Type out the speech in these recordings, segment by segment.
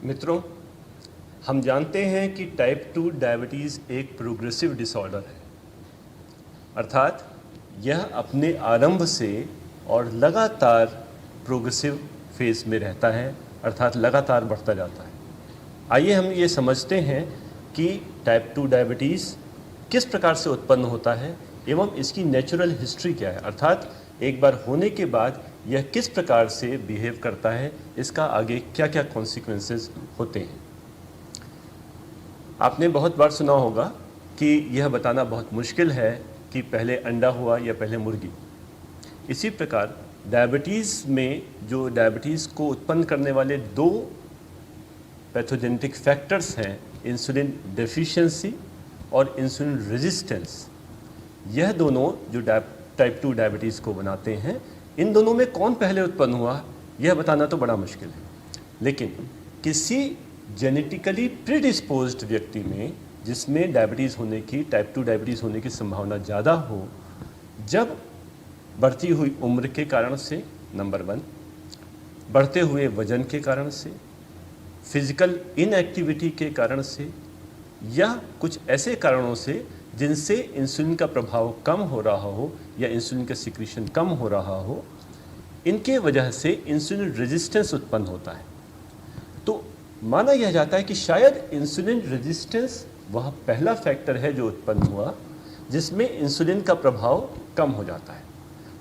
मित्रों, हम जानते हैं कि टाइप 2 डायबिटीज़ एक प्रोग्रेसिव डिसऑर्डर है, अर्थात यह अपने आरंभ से और लगातार प्रोग्रेसिव फेज में रहता है, अर्थात लगातार बढ़ता जाता है। आइए हम ये समझते हैं कि टाइप 2 डायबिटीज़ किस प्रकार से उत्पन्न होता है एवं इसकी नेचुरल हिस्ट्री क्या है, अर्थात एक बार होने के बाद यह किस प्रकार से बिहेव करता है, इसका आगे क्या क्या कॉन्सिक्वेंसेस होते हैं। आपने बहुत बार सुना होगा कि यह बताना बहुत मुश्किल है कि पहले अंडा हुआ या पहले मुर्गी। इसी प्रकार डायबिटीज़ में जो डायबिटीज़ को उत्पन्न करने वाले दो पैथोजेनेटिक फैक्टर्स हैं, इंसुलिन डेफिशिएंसी और इंसुलिन रेजिस्टेंस, यह दोनों जो टाइप 2 डायबिटीज़ को बनाते हैं, इन दोनों में कौन पहले उत्पन्न हुआ यह बताना तो बड़ा मुश्किल है। लेकिन किसी जेनेटिकली प्रीडिस्पोज्ड व्यक्ति में जिसमें डायबिटीज़ होने की टाइप 2 डायबिटीज़ होने की संभावना ज़्यादा हो, जब बढ़ती हुई उम्र के कारण से, नंबर 1, बढ़ते हुए वजन के कारण से, फिजिकल इनएक्टिविटी के कारण से, या कुछ ऐसे कारणों से जिनसे इंसुलिन का प्रभाव कम हो रहा हो या इंसुलिन का सिक्रीशन कम हो रहा हो, इनके वजह से इंसुलिन रेजिस्टेंस उत्पन्न होता है। तो माना यह जाता है कि शायद इंसुलिन रेजिस्टेंस वह पहला फैक्टर है जो उत्पन्न हुआ जिसमें इंसुलिन का प्रभाव कम हो जाता है।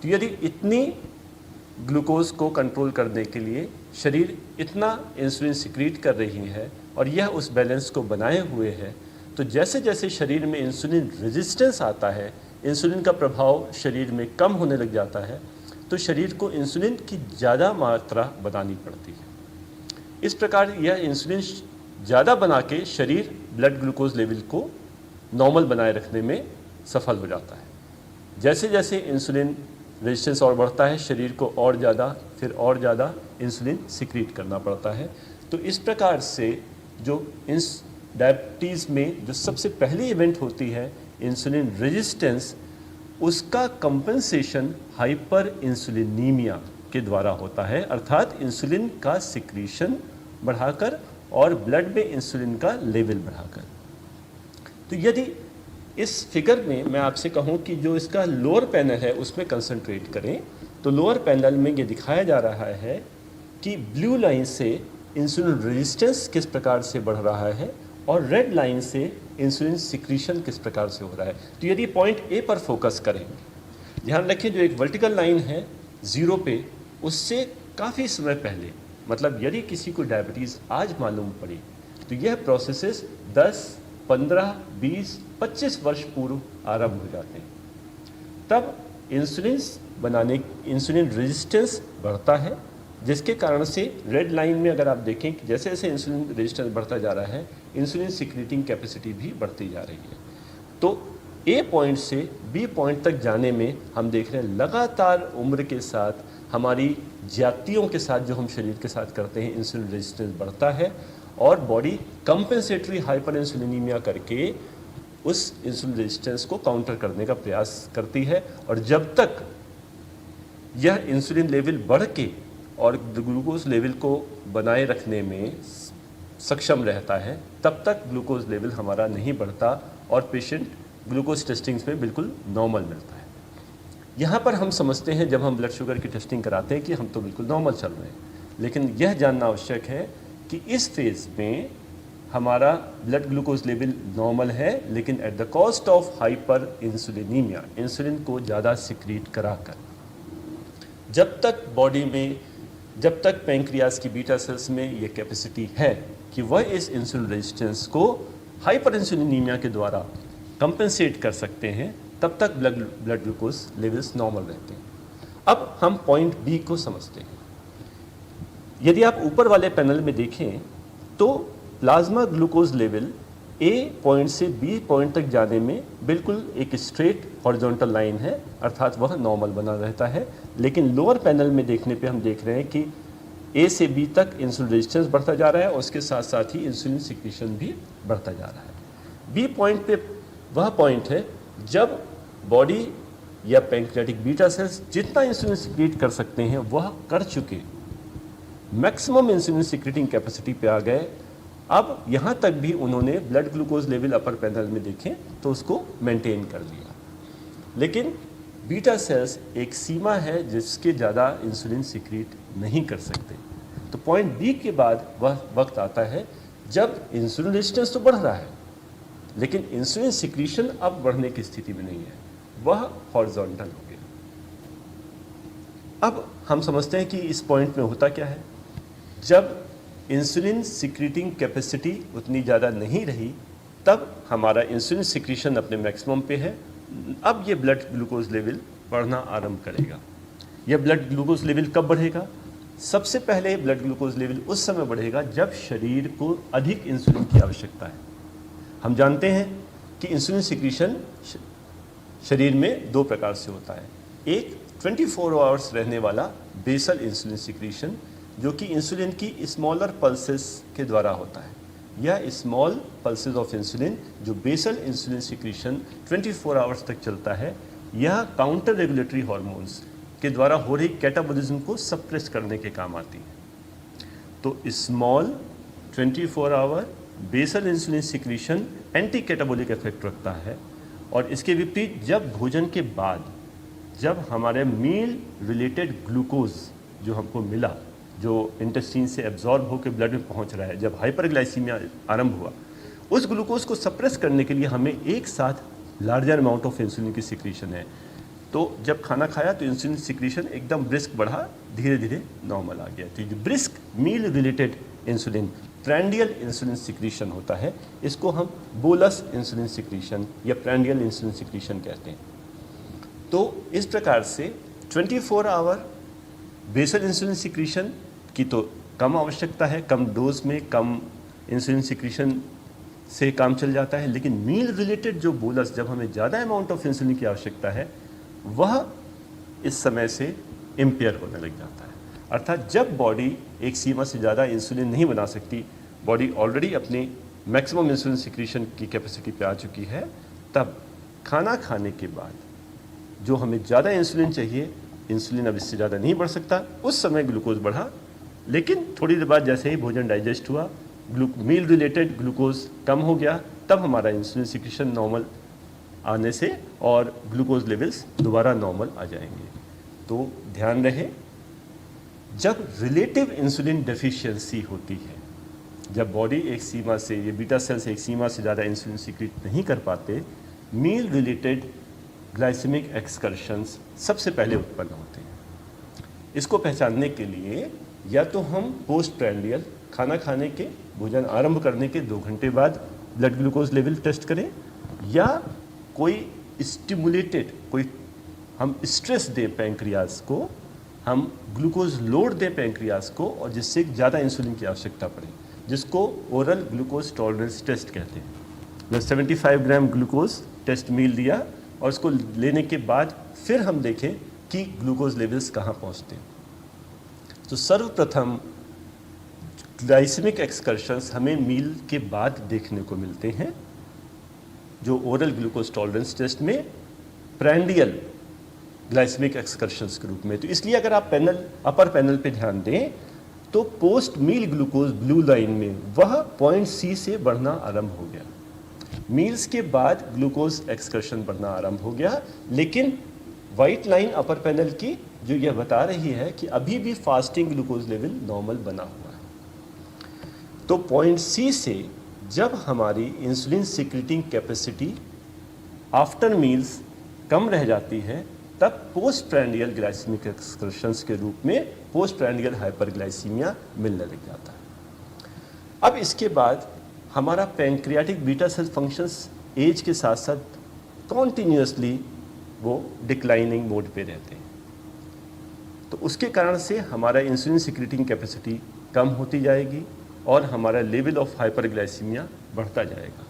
तो यदि इतनी ग्लूकोज को कंट्रोल करने के लिए शरीर इतना इंसुलिन सिक्रीट कर रही है और यह उस बैलेंस को बनाए हुए है, तो जैसे जैसे शरीर में इंसुलिन रेजिस्टेंस आता है, इंसुलिन का प्रभाव शरीर में कम होने लग जाता है, तो शरीर को इंसुलिन की ज़्यादा मात्रा बनानी पड़ती है। इस प्रकार यह इंसुलिन ज़्यादा बना के शरीर ब्लड ग्लूकोज लेवल को नॉर्मल बनाए रखने में सफल हो जाता है। जैसे जैसे इंसुलिन रेजिस्टेंस और बढ़ता है, शरीर को और ज़्यादा फिर और ज़्यादा इंसुलिन सिक्रीट करना पड़ता है। तो इस प्रकार से जो डायबिटीज़ में जो सबसे पहली इवेंट होती है इंसुलिन रेजिस्टेंस, उसका कंपनसेशन हाइपर इंसुलिनीमिया के द्वारा होता है, अर्थात इंसुलिन का सिक्रीशन बढ़ाकर और ब्लड में इंसुलिन का लेवल बढ़ाकर। तो यदि इस फिगर में मैं आपसे कहूं कि जो इसका लोअर पैनल है उसमें कंसंट्रेट करें, तो लोअर पैनल में ये दिखाया जा रहा है कि ब्लू लाइन से इंसुलिन रेजिस्टेंस किस प्रकार से बढ़ रहा है और रेड लाइन से इंसुलिन सिक्रीशन किस प्रकार से हो रहा है। तो यदि पॉइंट ए पर फोकस करें, ध्यान रखें जो एक वर्टिकल लाइन है 0 पे, उससे काफ़ी समय पहले, मतलब यदि किसी को डायबिटीज़ आज मालूम पड़ी तो यह प्रोसेसेस 10, 15, 20, 25 वर्ष पूर्व आरंभ हो जाते हैं। तब इंसुलिन रेजिस्टेंस बढ़ता है, जिसके कारण से रेड लाइन में अगर आप देखें कि जैसे जैसे इंसुलिन रेजिस्टेंस बढ़ता जा रहा है, इंसुलिन सिक्रीटिंग कैपेसिटी भी बढ़ती जा रही है। तो ए पॉइंट से बी पॉइंट तक जाने में हम देख रहे हैं लगातार उम्र के साथ, हमारी ज्यादतियों के साथ जो हम शरीर के साथ करते हैं, इंसुलिन रेजिस्टेंस बढ़ता है और बॉडी कंपेंसेटरी हाइपर इंसुलिनीमिया करके उस इंसुलिन रेजिस्टेंस को काउंटर करने का प्रयास करती है। और जब तक यह इंसुलिन लेवल बढ़ के और ग्लूकोज लेवल को बनाए रखने में सक्षम रहता है, तब तक ग्लूकोज लेवल हमारा नहीं बढ़ता और पेशेंट ग्लूकोज टेस्टिंग्स में बिल्कुल नॉर्मल मिलता है। यहाँ पर हम समझते हैं जब हम ब्लड शुगर की टेस्टिंग कराते हैं कि हम तो बिल्कुल नॉर्मल चल रहे हैं, लेकिन यह जानना आवश्यक है कि इस फेज़ में हमारा ब्लड ग्लूकोज लेवल नॉर्मल है, लेकिन at the cost of hyperinsulinemia, insulin को ज़्यादा सिक्रीट कराकर। जब तक पैंक्रियाज की बीटा सेल्स में ये कैपेसिटी है कि वह इस इंसुलिन रेजिस्टेंस को हाइपर इंसुलिनीमिया के द्वारा कंपेंसेट कर सकते हैं, तब तक ब्लड ग्लूकोज लेवल्स नॉर्मल रहते हैं। अब हम पॉइंट बी को समझते हैं। यदि आप ऊपर वाले पैनल में देखें तो plasma glucose level A point से बी पॉइंट तक जाने में बिल्कुल एक स्ट्रेट हॉरिजॉन्टल लाइन है, अर्थात वह नॉर्मल बना रहता है। लेकिन लोअर पैनल में देखने पे हम देख रहे हैं कि ए से बी तक इंसुलिन रेजिस्टेंस बढ़ता जा रहा है और उसके साथ साथ ही इंसुलिन सिक्रीशन भी बढ़ता जा रहा है। बी पॉइंट पे वह पॉइंट है जब बॉडी या पैंक्रियाटिक बीटा सेल्स जितना इंसुलिन सिक्रीट कर सकते हैं वह कर चुके मैक्सिमम इंसुलिन सिक्रेटिंग कैपेसिटी पे आ गए। अब यहाँ तक भी उन्होंने ब्लड ग्लूकोज लेवल अपर पैनल में देखें तो उसको मेंटेन कर लिया, लेकिन बीटा सेल्स एक सीमा है जिसके ज़्यादा इंसुलिन सिक्रीट नहीं कर सकते। तो पॉइंट बी के बाद वह वक्त आता है जब इंसुलिन रेजिस्टेंस तो बढ़ रहा है, लेकिन इंसुलिन सिक्रीशन अब बढ़ने की स्थिति में नहीं है, वह हॉरिजॉन्टल हो गया। अब हम समझते हैं कि इस पॉइंट में होता क्या है, जब इंसुलिन सिक्रीटिंग कैपेसिटी उतनी ज़्यादा नहीं रही तब हमारा इंसुलिन सिक्रीशन अपने मैक्सिमम पे है। अब ये ब्लड ग्लूकोज लेवल बढ़ना आरंभ करेगा। यह ब्लड ग्लूकोज लेवल कब बढ़ेगा? सबसे पहले ब्लड ग्लूकोज लेवल उस समय बढ़ेगा जब शरीर को अधिक इंसुलिन की आवश्यकता है। हम जानते हैं कि इंसुलिन सिक्रीशन शरीर में दो प्रकार से होता है। एक 24 आवर्स रहने वाला बेसल इंसुलिन सिक्रीशन, जो कि इंसुलिन की स्मॉलर पल्सेस के द्वारा होता है। यह स्मॉल पल्सेस ऑफ इंसुलिन जो बेसल इंसुलिन सिक्रीशन 24 आवर्स तक चलता है, यह काउंटर रेगुलेटरी हार्मोन्स के द्वारा हो रही कैटाबॉलिज्म को सप्रेस करने के काम आती है। तो small 24 hour basal insulin secretion anti catabolic effect रखता है। और इसके विपरीत जब भोजन के बाद, जब हमारे मील रिलेटेड ग्लूकोज जो हमको मिला, जो इंटेस्टाइन से एब्जॉर्ब होकर ब्लड में पहुंच रहा है, जब हाइपरग्लाइसीमिया आरंभ हुआ, उस ग्लूकोज को सप्रेस करने के लिए हमें एक साथ लार्जर अमाउंट ऑफ इंसुलिन की सिक्रीशन है। तो जब खाना खाया तो इंसुलिन सिक्रीशन एकदम ब्रिस्क बढ़ा, धीरे धीरे नॉर्मल आ गया। तो brisk meal related insulin prandial insulin secretion होता है, इसको हम बोलस इंसुलिन सिक्रीशन या प्रैंडियल इंसुलिन सिक्रीशन कहते हैं। तो इस प्रकार से 24 आवर बेसल इंसुलिन सिक्रीशन की तो कम आवश्यकता है, कम डोज में कम इंसुलिन सिक्रीशन से काम चल जाता है, लेकिन मील रिलेटेड जो बोलस, जब हमें ज़्यादा अमाउंट ऑफ इंसुलिन की आवश्यकता है, वह इस समय से इम्पेयर होने लग जाता है। अर्थात जब बॉडी एक सीमा से ज़्यादा इंसुलिन नहीं बना सकती, बॉडी ऑलरेडी अपनी मैक्सिमम इंसुलिन सिक्रीशन की कैपेसिटी पे आ चुकी है, तब खाना खाने के बाद जो हमें ज़्यादा इंसुलिन चाहिए, इंसुलिन अब इससे ज़्यादा नहीं बढ़ सकता, उस समय ग्लूकोज बढ़ा। लेकिन थोड़ी देर बाद जैसे ही भोजन डाइजेस्ट हुआ, मील रिलेटेड ग्लूकोज कम हो गया, तब हमारा इंसुलिन सिक्रीशन नॉर्मल आने से और ग्लूकोज लेवल्स दोबारा नॉर्मल आ जाएंगे। तो ध्यान रहे, जब रिलेटिव इंसुलिन डेफिशिएंसी होती है, जब बॉडी एक सीमा से, ये बीटा सेल्स एक सीमा से ज़्यादा इंसुलिन सिक्रीट नहीं कर पाते, मील रिलेटेड ग्लाइसेमिक एक्सकर्शंस सबसे पहले उत्पन्न होते हैं। इसको पहचानने के लिए या तो हम पोस्ट प्रैंडियल खाना खाने के, भोजन आरंभ करने के 2 घंटे बाद ब्लड ग्लूकोज लेवल टेस्ट करें, या कोई स्टिमुलेटेड, कोई हम स्ट्रेस दें पैंक्रियाज को, हम ग्लूकोज लोड दें पैंक्रियाज को, और जिससे ज़्यादा इंसुलिन की आवश्यकता पड़े, जिसको ओरल ग्लूकोज टॉलरेंस टेस्ट कहते हैं। मैं 75 ग्राम ग्लूकोज टेस्ट मील दिया और उसको लेने के बाद फिर हम देखें कि ग्लूकोज लेवल्स कहाँ पहुँचते हैं। तो सर्वप्रथम ग्लाइसेमिक एक्सकर्शंस हमें मील के बाद देखने को मिलते हैं, जो ओरल ग्लूकोज टॉलरेंस टेस्ट में प्रैंडियल ग्लाइसेमिक एक्सकर्शंस के रूप में। तो इसलिए अगर आप अपर पैनल पे ध्यान दें तो पोस्ट मील ग्लूकोज ब्लू लाइन में वह पॉइंट सी से बढ़ना आरंभ हो गया। मील्स के बाद ग्लूकोज एक्सकर्शन बढ़ना आरंभ हो गया, लेकिन वाइट लाइन अपर पैनल की जो यह बता रही है कि अभी भी फास्टिंग ग्लूकोज लेवल नॉर्मल बना हुआ है। तो पॉइंट सी से जब हमारी insulin secreting capacity after meals कम रह जाती है, तब पोस्ट प्रैंडियल ग्लाइसेमिक एक्सकर्शंस के रूप में पोस्ट प्रैंडियल हाइपरग्लाइसीमिया मिलने लग जाता है। अब इसके बाद हमारा pancreatic beta cell functions age के साथ साथ कॉन्टिन्यूसली वो डिक्लाइनिंग मोड पे रहते हैं। तो उसके कारण से हमारा इंसुलिन सिक्रेटिंग कैपेसिटी कम होती जाएगी और हमारा लेवल ऑफ हाइपरग्लाइसीमिया बढ़ता जाएगा।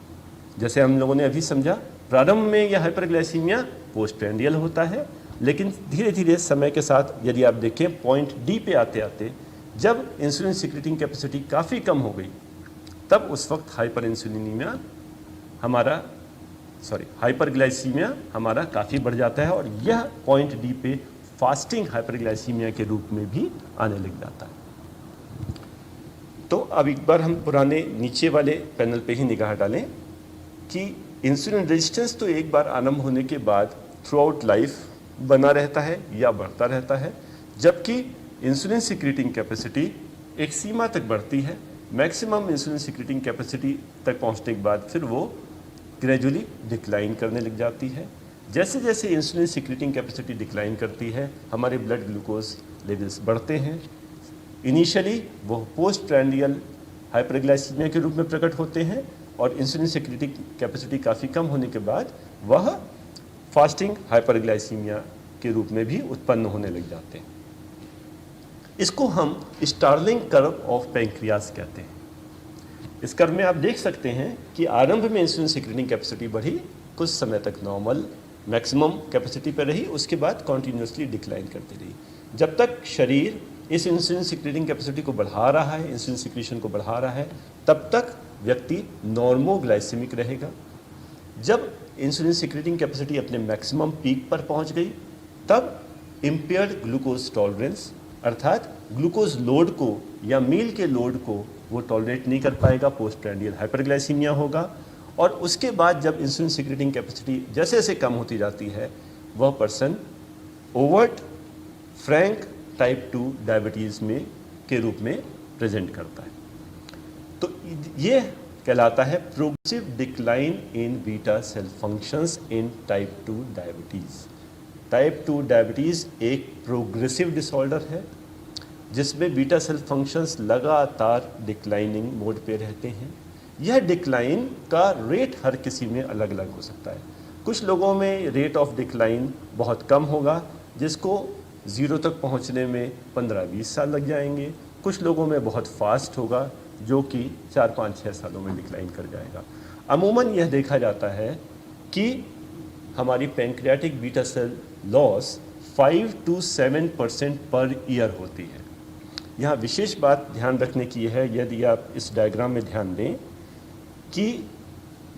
जैसे हम लोगों ने अभी समझा, प्रारंभ में यह हाइपरग्लाइसीमिया पोस्ट प्रैंडियल होता है, लेकिन धीरे धीरे समय के साथ यदि आप देखें पॉइंट डी पे आते आते जब इंसुलिन सिक्रेटिंग कैपेसिटी काफ़ी कम हो गई, तब उस वक्त हाइपरग्लाइसीमिया हमारा काफ़ी बढ़ जाता है और यह पॉइंट डी पे फास्टिंग हाइपरग्लाइसीमिया के रूप में भी आने लग जाता है। तो अब एक बार हम पुराने नीचे वाले पैनल पे ही निगाह डालें कि इंसुलिन रेजिस्टेंस तो एक बार आरंभ होने के बाद थ्रू आउट लाइफ बना रहता है या बढ़ता रहता है, जबकि इंसुलिन सिक्रीटिंग कैपेसिटी एक सीमा तक बढ़ती है। मैक्सिमम इंसुलिन सिक्रीटिंग कैपेसिटी तक पहुंचने के बाद फिर वो ग्रेजुअली डिक्लाइन करने लग जाती है। जैसे जैसे इंसुलिन सिक्रीटिंग कैपेसिटी डिक्लाइन करती है, हमारे ब्लड ग्लूकोज लेवल्स बढ़ते हैं। इनिशियली वो पोस्ट प्रैंडियल हाइपरग्लाइसीमिया के रूप में प्रकट होते हैं और इंसुलिन सिक्रीटिंग कैपेसिटी काफ़ी कम होने के बाद वह फास्टिंग हाइपरग्लाइसीमिया के रूप में भी उत्पन्न होने लग जाते हैं। इसको हम स्टार्लिंग कर्व ऑफ पैंक्रियास कहते हैं। इस कर्व में आप देख सकते हैं कि आरंभ में इंसुलिन सिक्रीटिंग कैपेसिटी बढ़ी, कुछ समय तक नॉर्मल मैक्सिमम कैपेसिटी पर रही, उसके बाद कॉन्टिन्यूसली डिक्लाइन करती रही। जब तक शरीर इस इंसुलिन सिक्रीटिंग कैपेसिटी को बढ़ा रहा है, इंसुलिन सिक्रीशन को बढ़ा रहा है, तब तक व्यक्ति नॉर्मोग्लाइसेमिक रहेगा। जब इंसुलिन सिक्रीटिंग कैपेसिटी अपने मैक्सिमम पीक पर पहुंच गई, तब इम्पेयर्ड ग्लूकोज टॉलरेंस अर्थात ग्लूकोज लोड को या मील के लोड को वो टॉलरेट नहीं कर पाएगा, पोस्ट प्रैंडियल हाइपरग्लाइसीमिया होगा। और उसके बाद जब इंसुलिन सिक्रीटिंग कैपेसिटी जैसे जैसे कम होती जाती है, वह person overt Frank type 2 diabetes में के रूप में प्रेजेंट करता है। तो ये कहलाता है progressive decline in beta cell functions in type 2 diabetes. Type 2 diabetes एक प्रोग्रेसिव डिसऑर्डर है जिसमें बीटा सेल फंक्शंस लगातार डिक्लाइनिंग मोड पे रहते हैं। यह डिक्लाइन का रेट हर किसी में अलग अलग हो सकता है। कुछ लोगों में रेट ऑफ डिक्लाइन बहुत कम होगा, जिसको ज़ीरो तक पहुंचने में 15-20 साल लग जाएंगे। कुछ लोगों में बहुत फास्ट होगा, जो कि 4-5-6 सालों में डिक्लाइन कर जाएगा। अमूमन यह देखा जाता है कि हमारी pancreatic beta cell loss 5 to 7% per year होती है। यहाँ विशेष बात ध्यान रखने की है, यदि आप इस डायग्राम में ध्यान दें कि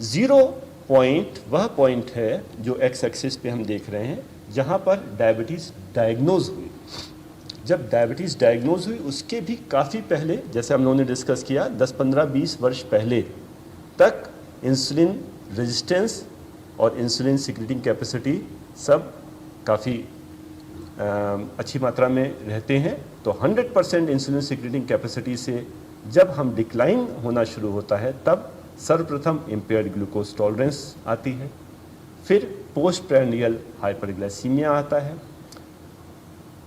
0 पॉइंट वह पॉइंट है जो एक्स एक्सिस पे हम देख रहे हैं, जहाँ पर डायबिटीज़ डायग्नोज हुई। जब डायबिटीज़ डायग्नोज हुई उसके भी काफ़ी पहले, जैसे हम लोगों ने डिस्कस किया, 10-15-20 वर्ष पहले तक इंसुलिन रेजिस्टेंस और इंसुलिन सिक्रीटिंग कैपेसिटी सब काफ़ी अच्छी मात्रा में रहते हैं। तो 100% इंसुलिन सिक्रीटिंग कैपेसिटी से जब हम डिक्लाइन होना शुरू होता है, तब सर्वप्रथम इम्पेयर्ड ग्लूकोज टॉलरेंस आती है, फिर पोस्ट प्रैंडियल हाइपरग्लाइसीमिया आता है।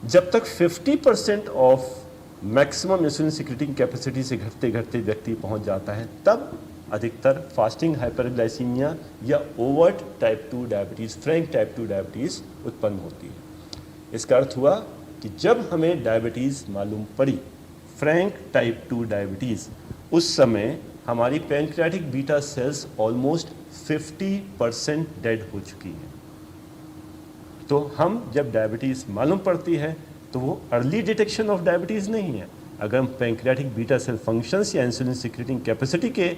जब तक 50% of maximum insulin secreting capacity से घटते घटते व्यक्ति पहुंच जाता है, तब अधिकतर फास्टिंग हाइपरग्लाइसीमिया या overt type 2 diabetes, Frank type 2 diabetes उत्पन्न होती है। इसका अर्थ हुआ कि जब हमें डायबिटीज़ मालूम पड़ी, फ्रैंक टाइप 2 डायबिटीज़, उस समय हमारी pancreatic beta cells almost 50% dead हो चुकी हैं। तो हम जब डायबिटीज़ मालूम पड़ती है तो वो अर्ली डिटेक्शन ऑफ डायबिटीज़ नहीं है। अगर हम पैंक्रियाटिक बीटा सेल फंक्शंस या इंसुलिन सिक्रीटिंग कैपेसिटी के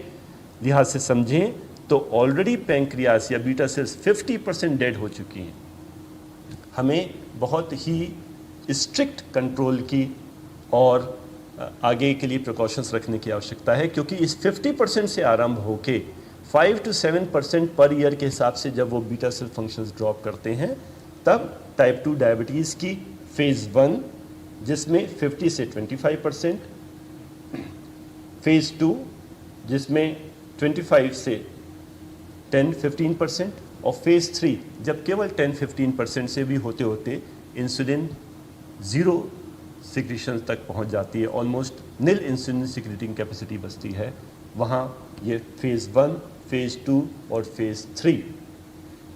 लिहाज से समझें तो ऑलरेडी पैंक्रियास या बीटा सेल्स 50% डेड हो चुकी हैं। हमें बहुत ही स्ट्रिक्ट कंट्रोल की और आगे के लिए प्रिकॉशंस रखने की आवश्यकता है, क्योंकि इस 50% से आरंभ होके 5 to 7% पर ईयर के हिसाब से जब वो बीटा सेल फंक्शंस ड्रॉप करते हैं, तब टाइप 2 डायबिटीज़ की फेज़ 1 जिसमें 50 से 25%, फेज़ 2 जिसमें 25 से 10-15% और फेज़ 3 जब केवल 10-15% से भी होते होते इंसुलिन ज़ीरो सिक्रीशन तक पहुंच जाती है, almost nil insulin secreting capacity बचती है। वहाँ ये फेज़ 1, फेज़ 2 और फेज़ 3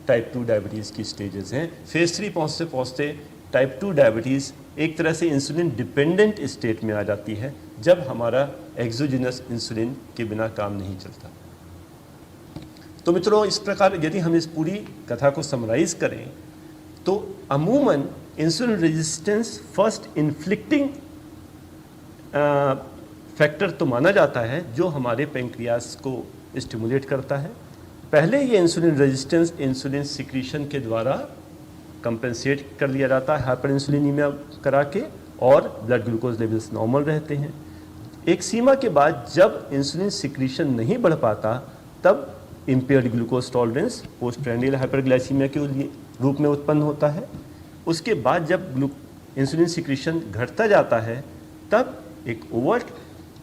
टाइप 2 डायबिटीज़ की स्टेजेस हैं। फेज़ 3 पहुँचते पहुँचते टाइप 2 डायबिटीज़ एक तरह से इंसुलिन डिपेंडेंट स्टेट में आ जाती है, जब हमारा एक्सोजिनस इंसुलिन के बिना काम नहीं चलता। तो मित्रों, इस प्रकार यदि हम इस पूरी कथा को समराइज़ करें तो अमूमन insulin resistance first inflicting factor तो माना जाता है जो हमारे पैंक्रियास को स्टिमुलेट करता है। पहले ये इंसुलिन रेजिस्टेंस इंसुलिन सिक्रीशन के द्वारा कंपेंसेट कर लिया जाता है हाइपर इंसुलिनीमिया करा के, और ब्लड ग्लूकोज लेवल्स नॉर्मल रहते हैं। एक सीमा के बाद जब इंसुलिन सिक्रीशन नहीं बढ़ पाता तब impaired glucose tolerance post prandial hyperglycaemia के रूप में उत्पन्न होता है। उसके बाद जब इंसुलिन सिक्रीशन घटता जाता है तब एक ओवर्ट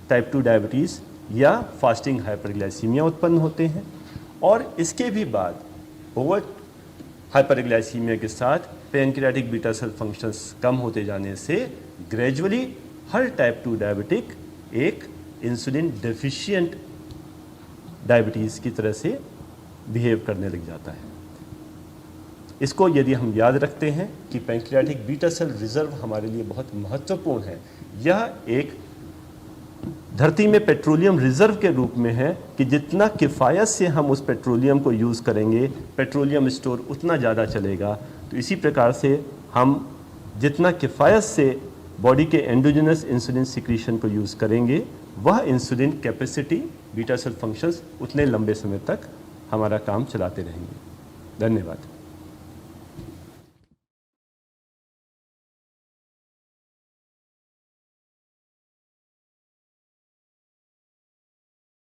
टाइप 2 डायबिटीज़ या फास्टिंग हाइपरग्लाइसीमिया उत्पन्न होते हैं। और इसके भी बाद ओवर्ट हाइपरग्लाइसीमिया के साथ पैंक्रियाटिक बीटा सेल फंक्शंस कम होते जाने से ग्रेजुअली हर टाइप 2 डायबिटिक एक इंसुलिन डेफिशिएंट डायबिटीज़ की तरह से बिहेव करने लग जाता है। इसको यदि हम याद रखते हैं कि पैंक्रियाटिक बीटा सेल रिजर्व हमारे लिए बहुत महत्वपूर्ण है, यह एक धरती में पेट्रोलियम रिजर्व के रूप में है कि जितना किफ़ायत से हम उस पेट्रोलियम को यूज़ करेंगे, पेट्रोलियम स्टोर उतना ज़्यादा चलेगा। तो इसी प्रकार से हम जितना किफ़ायत से बॉडी के एंडोजेनस इंसुलिन सिक्रीशन को यूज़ करेंगे, वह insulin capacity beta cell functions उतने लंबे समय तक हमारा काम चलाते रहेंगे। धन्यवाद।